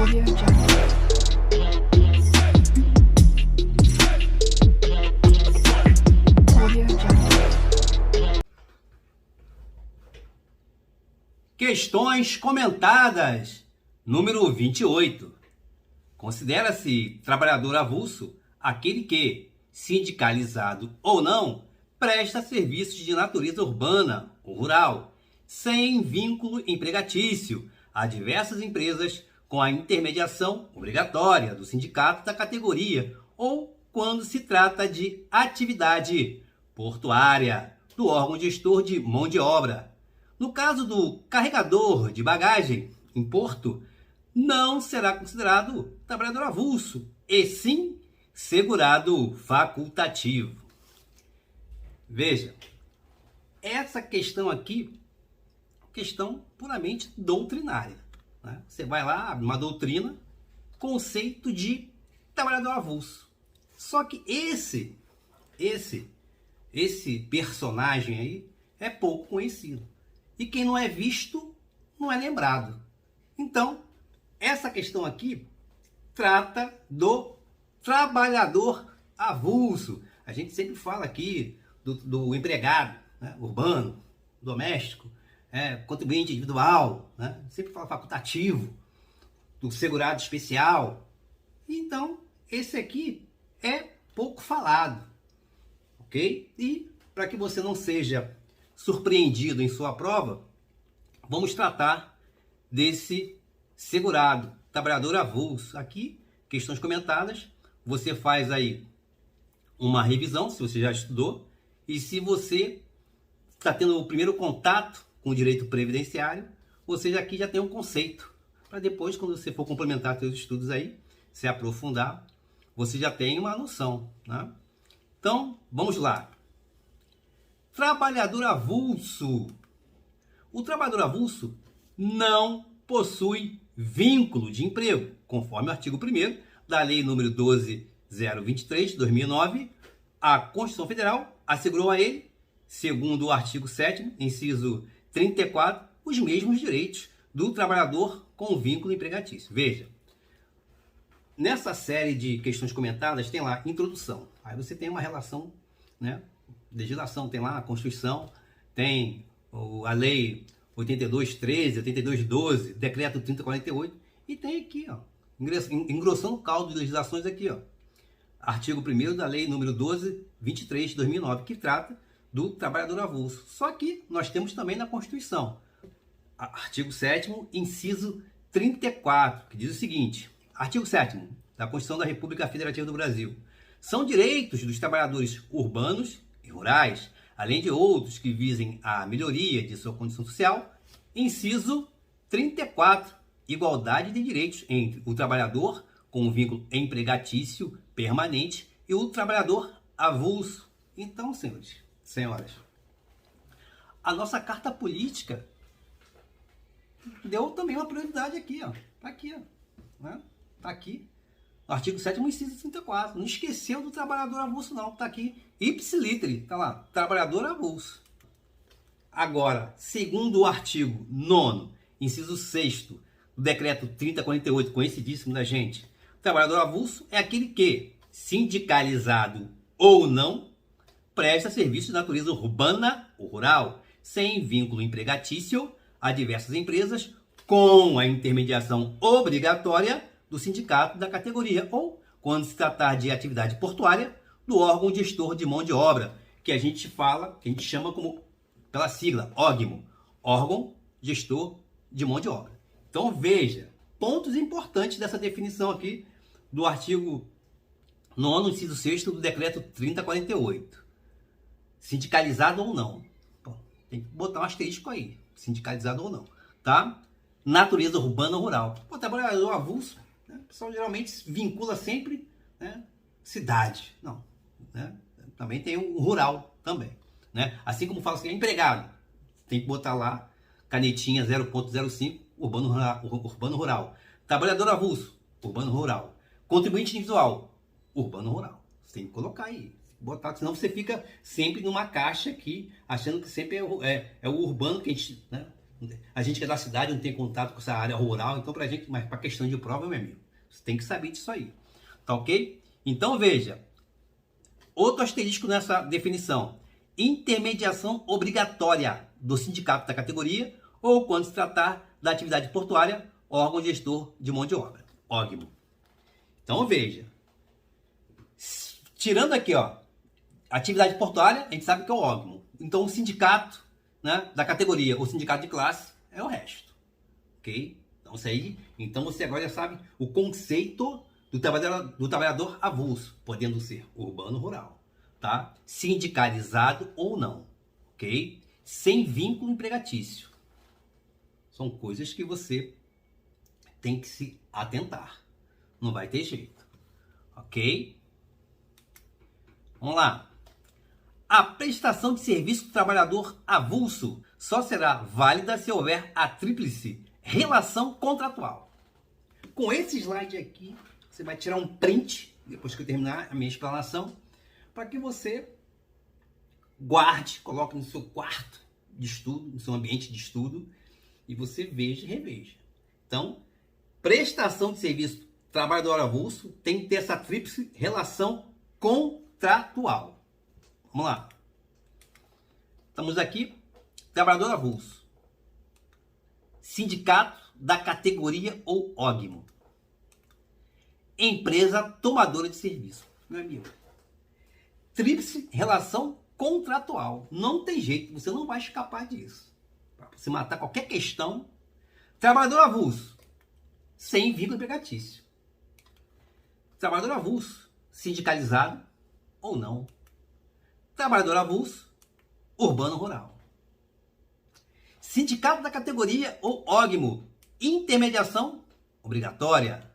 Audio Jungle. Audio Jungle. Questões comentadas. Número 28. Considera-se trabalhador avulso aquele que, sindicalizado ou não, presta serviços de natureza urbana ou rural, sem vínculo empregatício a diversas empresas com a intermediação obrigatória do sindicato da categoria ou quando se trata de atividade portuária do órgão gestor de mão de obra. No caso do carregador de bagagem em porto, não será considerado trabalhador avulso, e sim segurado facultativo. Veja, essa questão aqui, questão puramente doutrinária, né? Você vai lá, abre uma doutrina, conceito de trabalhador avulso. Só que esse personagem aí é pouco conhecido. E quem não é visto, não é lembrado. Então, essa questão aqui trata do trabalhador avulso. A gente sempre fala aqui do empregado, né, urbano, doméstico, contribuinte individual, né, sempre fala facultativo, do segurado especial. Então, esse aqui é pouco falado, ok? E para que você não seja surpreendido em sua prova, vamos tratar desse segurado, trabalhador avulso. Aqui, questões comentadas, você faz aí uma revisão, se você já estudou, e se você está tendo o primeiro contato com o direito previdenciário, você aqui já tem um conceito, para depois, quando você for complementar seus estudos aí, se aprofundar, você já tem uma noção, né? Então, vamos lá. Trabalhador avulso. O trabalhador avulso não possui vínculo de emprego, conforme o artigo 1º da Lei nº 12.023, de 2009, a Constituição Federal assegurou a ele, segundo o artigo 7º, inciso 34, os mesmos direitos do trabalhador com vínculo empregatício. Veja, nessa série de questões comentadas tem lá introdução. Aí você tem uma relação, né? Legislação, tem lá a Constituição, tem a Lei 82.13, 82.12, Decreto 30.48, e tem aqui, ó, engrossando o caldo de legislações aqui, ó, artigo 1º da Lei número 12.23 de 2009, que trata do trabalhador avulso. Só que nós temos também na Constituição, artigo 7º, inciso 34, que diz o seguinte: artigo 7º da Constituição da República Federativa do Brasil. São direitos dos trabalhadores urbanos e rurais, além de outros que visem a melhoria de sua condição social. Inciso 34, igualdade de direitos entre o trabalhador com um vínculo empregatício permanente e o trabalhador avulso. Então, senhores, senhoras, a nossa carta política deu também uma prioridade aqui, ó. Tá aqui, ó, né? Tá aqui. Artigo 7º, inciso 34. Não esqueceu do trabalhador avulso, não. Está aqui, ipsiliteri, está lá, trabalhador avulso. Agora, segundo o artigo 9º, inciso 6º, do decreto 3048, conhecidíssimo da gente, trabalhador avulso é aquele que, sindicalizado ou não, presta serviço de natureza urbana ou rural, sem vínculo empregatício a diversas empresas, com a intermediação obrigatória do sindicato da categoria, ou, quando se tratar de atividade portuária, do órgão gestor de mão de obra, que a gente fala, que a gente chama como, pela sigla, OGMO, órgão gestor de mão de obra. Então veja, pontos importantes dessa definição aqui do artigo 9º, inciso 6º do decreto 3048. Sindicalizado ou não. Bom, tem que botar um asterisco aí, sindicalizado ou não, tá? Natureza urbana ou rural. O trabalhador avulso, né? O pessoal geralmente vincula sempre, né, cidade. Não, né? Também tem o rural também, né? Assim como fala assim, empregado, tem que botar lá canetinha 0.05, urbano rural. Trabalhador avulso, urbano rural. Contribuinte individual, urbano rural. Você tem que colocar aí, botar, senão você fica sempre numa caixa aqui, achando que sempre é o urbano que a gente, né, A gente que é da cidade não tem contato com essa área rural, então pra gente, mas pra questão de prova, meu amigo, você tem que saber disso aí. Tá ok? Então veja, outro asterisco nessa definição: intermediação obrigatória do sindicato da categoria ou, quando se tratar da atividade portuária, órgão gestor de mão de obra, órgão. Então veja, tirando aqui, ó, atividade portuária, a gente sabe que é o órgão. Então o sindicato, né, da categoria, o sindicato de classe é o resto, ok? Então isso aí, então você agora já sabe o conceito do trabalhador avulso, podendo ser urbano ou rural, tá? Sindicalizado ou não, ok? Sem vínculo empregatício. São coisas que você tem que se atentar. Não vai ter jeito, ok? Vamos lá. A prestação de serviço do trabalhador avulso só será válida se houver a tríplice relação contratual. Com esse slide aqui, você vai tirar um print, depois que eu terminar a minha explanação, para que você guarde, coloque no seu quarto de estudo, no seu ambiente de estudo, e você veja e reveja. Então, prestação de serviço trabalhador avulso tem que ter essa tríplice relação contratual. Vamos lá. Estamos aqui, trabalhador avulso. Sindicato da categoria ou órgão. Empresa tomadora de serviço. Meu amigo, tríplice relação contratual. Não tem jeito, você não vai escapar disso. Para você matar qualquer questão. Trabalhador avulso, sem vínculo empregatício. Trabalhador avulso, sindicalizado ou não. Trabalhador avulso, urbano rural. Sindicato da categoria ou órgão, intermediação obrigatória.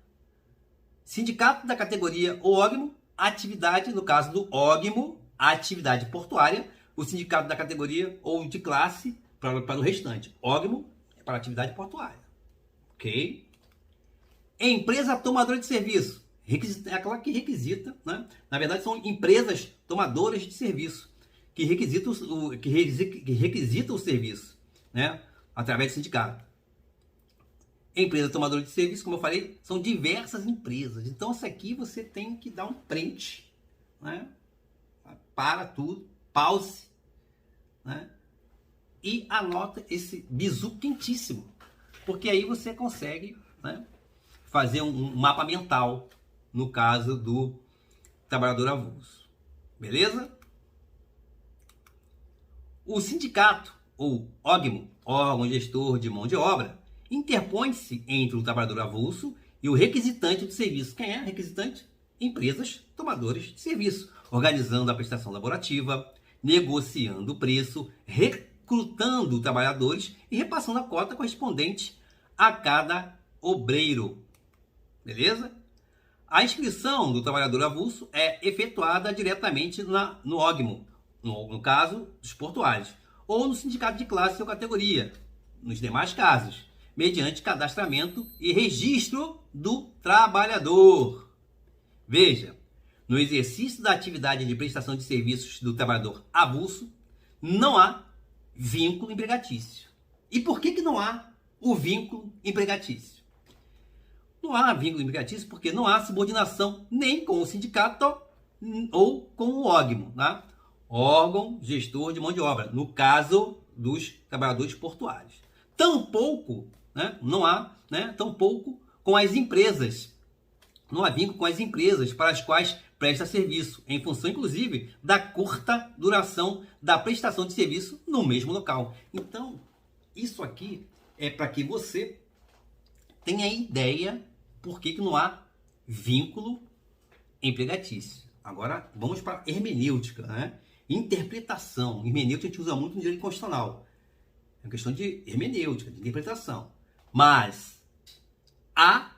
Sindicato da categoria ou órgão, atividade, no caso do órgão, atividade portuária. O sindicato da categoria ou de classe para o restante. Órgão é para atividade portuária. Ok? Empresa tomadora de serviço. É aquela que requisita, né? Na verdade, são empresas tomadoras de serviço que requisitam o serviço, né? Através do sindicato. Empresa tomadora de serviço, como eu falei, são diversas empresas. Então, isso aqui você tem que dar um print, né? Para tudo, pause, né? E anota esse bizu quentíssimo, porque aí você consegue, né, fazer um mapa mental no caso do trabalhador avulso. Beleza? O sindicato ou órgão gestor de mão de obra, interpõe-se entre o trabalhador avulso e o requisitante do serviço. Quem é requisitante? Empresas tomadoras de serviço, organizando a prestação laborativa, negociando o preço, recrutando trabalhadores e repassando a cota correspondente a cada obreiro. Beleza? A inscrição do trabalhador avulso é efetuada diretamente no órgão, no caso dos portuários, ou no sindicato de classe ou categoria, nos demais casos, mediante cadastramento e registro do trabalhador. Veja, no exercício da atividade de prestação de serviços do trabalhador avulso, não há vínculo empregatício. E por que não há o vínculo empregatício? Não há vínculo empregatício porque não há subordinação nem com o sindicato ou com o órgão, tá? Órgão gestor de mão de obra, no caso dos trabalhadores portuários. Tampouco, né, não há, né, tampouco com as empresas. Não há vínculo com as empresas para as quais presta serviço, em função, inclusive, da curta duração da prestação de serviço no mesmo local. Então, isso aqui é para que você tenha ideia por que não há vínculo empregatício. Agora, vamos para hermenêutica, né? Interpretação. Hermenêutica a gente usa muito no direito constitucional. É uma questão de hermenêutica, de interpretação. Mas há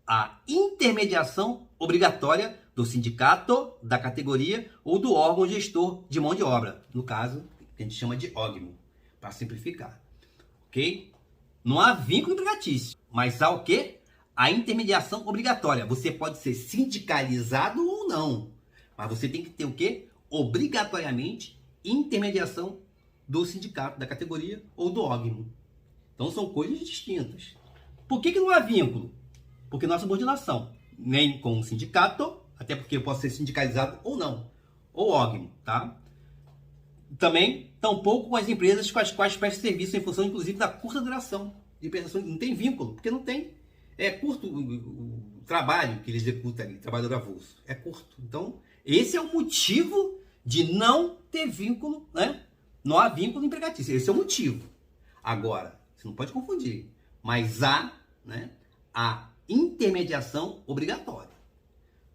a intermediação obrigatória do sindicato, da categoria ou do órgão gestor de mão de obra. No caso, a gente chama de órgão, para simplificar. Ok? Não há vínculo empregatício, mas há o quê? A intermediação obrigatória. Você pode ser sindicalizado ou não, mas você tem que ter o quê? Obrigatoriamente intermediação do sindicato, da categoria ou do órgão. Então são coisas distintas. Por que não há vínculo? Porque não há subordinação, nem com o sindicato, até porque eu posso ser sindicalizado ou não, ou ógimo, tá? Também, tampouco com as empresas com as quais presta serviço em função, inclusive, da curta duração de prestação. Não tem vínculo, porque não tem. É curto o trabalho que ele executa ali, trabalhador avulso. É curto. Então, esse é o motivo de não ter vínculo, né? Não há vínculo empregatício. Esse é o motivo. Agora, você não pode confundir. Mas há, né, a intermediação obrigatória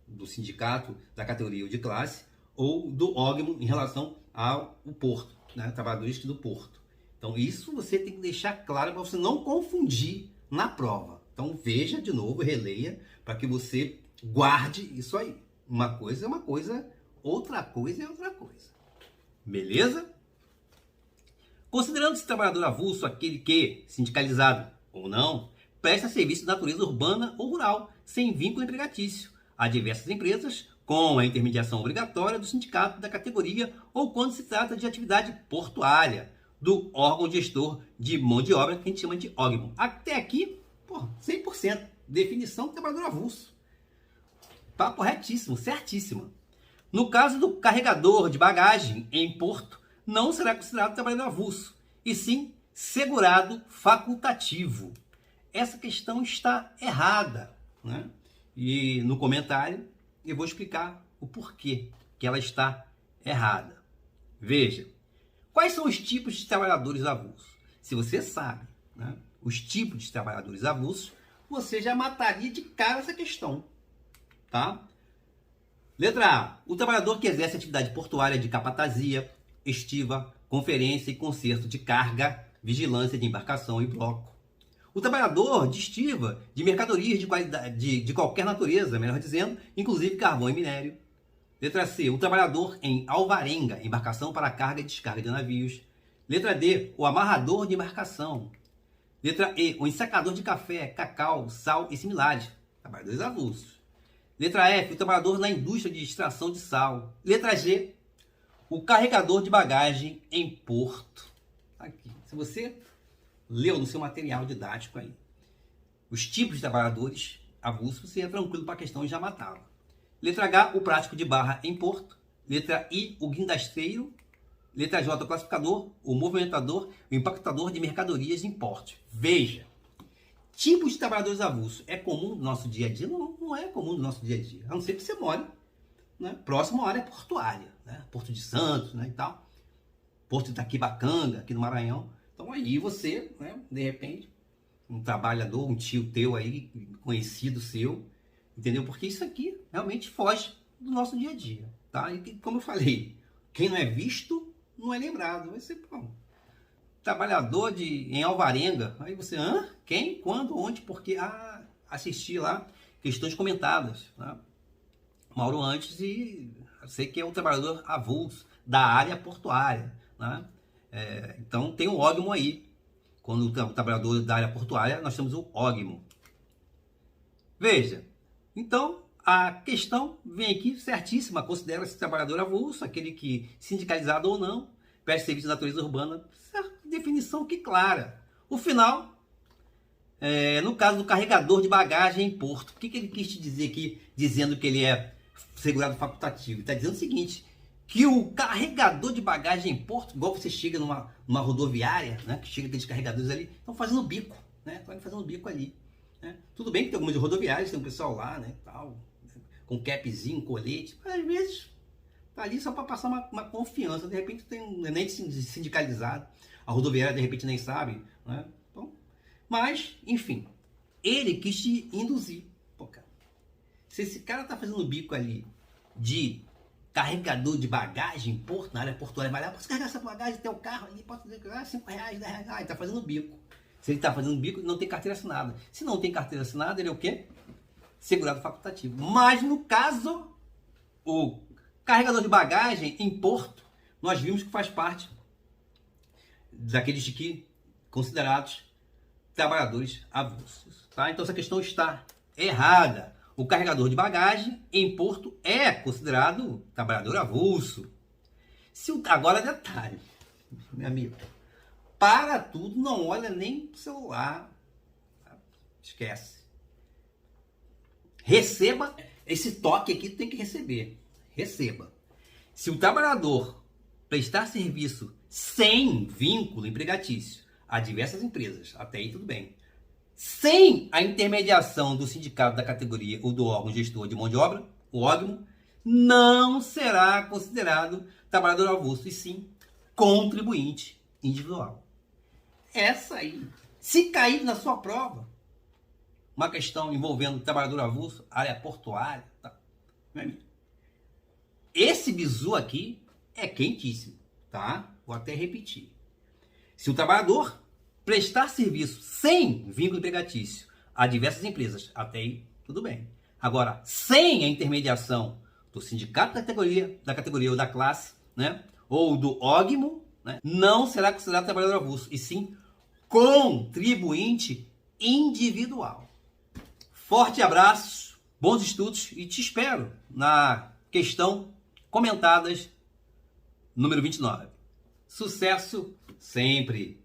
do sindicato, da categoria ou de classe, ou do ógimo em relação ao porto, né, trabalhadores do porto. Então, isso você tem que deixar claro para você não confundir na prova. Então, veja de novo, releia, para que você guarde isso aí. Uma coisa é uma coisa, outra coisa é outra coisa. Beleza? Considerando-se trabalhador avulso aquele que, sindicalizado ou não, presta serviço de natureza urbana ou rural, sem vínculo empregatício, a diversas empresas, com a intermediação obrigatória do sindicato da categoria ou quando se trata de atividade portuária, do órgão gestor de mão de obra, que a gente chama de ógimo. Até aqui, 100%. Definição de trabalhador avulso. Tá corretíssimo, certíssimo. No caso do carregador de bagagem em porto, não será considerado trabalhador avulso, e sim segurado facultativo. Essa questão está errada, né? E no comentário eu vou explicar o porquê que ela está errada. Veja, quais são os tipos de trabalhadores avulsos? Se você sabe, né, os tipos de trabalhadores avulsos, você já mataria de cara essa questão, tá? Letra A. O trabalhador que exerce atividade portuária de capatazia, estiva, conferência e conserto de carga, vigilância de embarcação e bloco. O trabalhador de estiva de mercadorias de qualidade, de qualquer natureza, melhor dizendo, inclusive carvão e minério. Letra C. O trabalhador em alvarenga, embarcação para carga e descarga de navios. Letra D. O amarrador de embarcação. Letra E. O ensacador de café, cacau, sal e similares. Trabalhadores avulsos. Letra F. O trabalhador na indústria de extração de sal. Letra G. O carregador de bagagem em porto. Aqui. Se você leu no seu material didático aí os tipos de trabalhadores avulsos, você ia tranquilo para a questão e já matava. Letra H, o prático de barra em porto. Letra I, o guindasteiro. Letra J, o classificador, o movimentador, o impactador de mercadorias em porto. Veja, tipos de trabalhadores avulsos é comum no nosso dia a dia? Não, não é comum no nosso dia a dia, a não ser que você more, né, próximo à área portuária, né, Porto de Santos, né, e tal, Porto de Itaquibacanga, aqui no Maranhão. Então aí você, né, de repente, um trabalhador, um tio teu aí, conhecido seu, entendeu? Porque isso aqui realmente foge do nosso dia a dia, tá? E como eu falei, quem não é visto, não é lembrado. Vai ser, trabalhador em alvarenga. Aí você, quem, quando, onde, porque, assisti lá questões comentadas, né? Mauro antes, e eu sei que é um trabalhador avulso da área portuária, né? Então tem um ógimo aí. Quando o trabalhador da área portuária, nós temos o ógimo. Veja, então a questão vem aqui certíssima. Considera-se trabalhador avulso aquele que, sindicalizado ou não, presta serviço de natureza urbana. Definição que clara. O final, no caso do carregador de bagagem em porto, o que ele quis te dizer aqui, dizendo que ele é segurado facultativo? Ele está dizendo o seguinte, que o carregador de bagagem em porto, igual você chega numa rodoviária, né, que chega aqueles carregadores ali, estão fazendo bico, né? Estão fazendo bico ali, né? Tudo bem que tem algumas rodoviárias, tem um pessoal lá, né, tal, com capzinho, colete, mas às vezes tá ali só para passar uma confiança, de repente tem um nem sindicalizado, a rodoviária de repente nem sabe, né? Então, mas, enfim, ele quis te induzir. Pô, cara, se esse cara tá fazendo bico ali de carregador de bagagem em porto, na área portuária, vai lá, posso carregar essa bagagem, tem o carro ali, posso carregar R$5, R$10, ele tá fazendo bico. Se ele está fazendo bico, ele não tem carteira assinada. Se não tem carteira assinada, ele é o quê? Segurado facultativo. Mas no caso, o carregador de bagagem em porto, nós vimos que faz parte daqueles que considerados trabalhadores avulsos. Tá? Então essa questão está errada. O carregador de bagagem em porto é considerado trabalhador avulso. Agora detalhe, meu amigo. para tudo, não olha nem pro celular. Esquece. Receba esse toque aqui, tem que receber. Receba. Se o trabalhador prestar serviço sem vínculo empregatício a diversas empresas, até aí tudo bem, sem a intermediação do sindicato da categoria ou do órgão gestor de mão de obra, o órgão, não será considerado trabalhador avulso, e sim contribuinte individual. Essa aí, se cair na sua prova, uma questão envolvendo trabalhador avulso, área portuária, tá? Esse bizu aqui é quentíssimo, tá? Vou até repetir. Se o trabalhador prestar serviço sem vínculo empregatício a diversas empresas, até aí tudo bem. Agora, sem a intermediação do sindicato da categoria ou da classe, né? Ou do ógmo, né? Não será considerado trabalhador avulso, e sim contribuinte individual. Forte abraço, bons estudos e te espero na questão comentadas número 29. Sucesso sempre!